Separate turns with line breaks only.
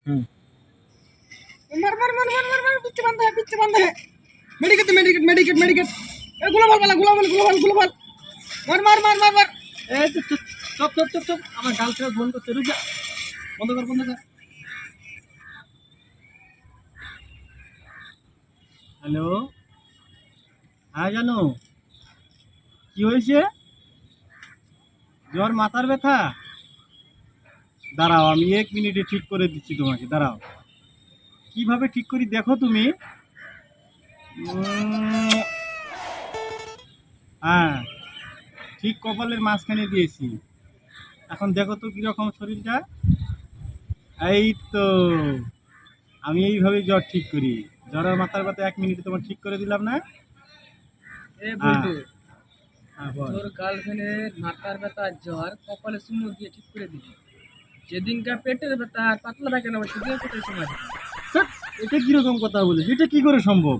हम्म।
मार मार मार मार मार मार पीछे बंदा है मेडिकेट मेडिकेट मेडिकेट मेडिकेट ए गुलाबाल वाला गुलाबाल मार मार मार मार मार
ए चुप আমার গার্লফ্রেন্ড ফোন করতে রুক যা বন্ধ কর হ্যালো হ্যাঁ জানো কি হয়েছে জ্বর মাথার ব্যথা দাঁড়াও আমি 1 মিনিটে ঠিক করে দিচ্ছি তোমাকে দাঁড়াও কিভাবে ঠিক করি দেখো তুমি হ্যাঁ ঠিক কপালের মাঝখানে দিয়েছি এখন দেখো তো কিরকম শরীরটা এই তো আমি এইভাবে জ্বর ঠিক করি জ্বরের মাথার ব্যথা 1 মিনিটে তোমার ঠিক করে দিলাম না
এ বন্ধু
বল।
তোর গার্লফ্রেন্ডের মাথার ব্যথা জ্বর কপালে চুমু দিয়ে ঠিক করে দিবি যেদিনকার পেটের ব্যথা আর পাতলা পায়খানা হবে সেদিন কোথায় সময়
ধ্যাৎ, এটা কিরকম কথা বলিস এটা কি করে সম্ভব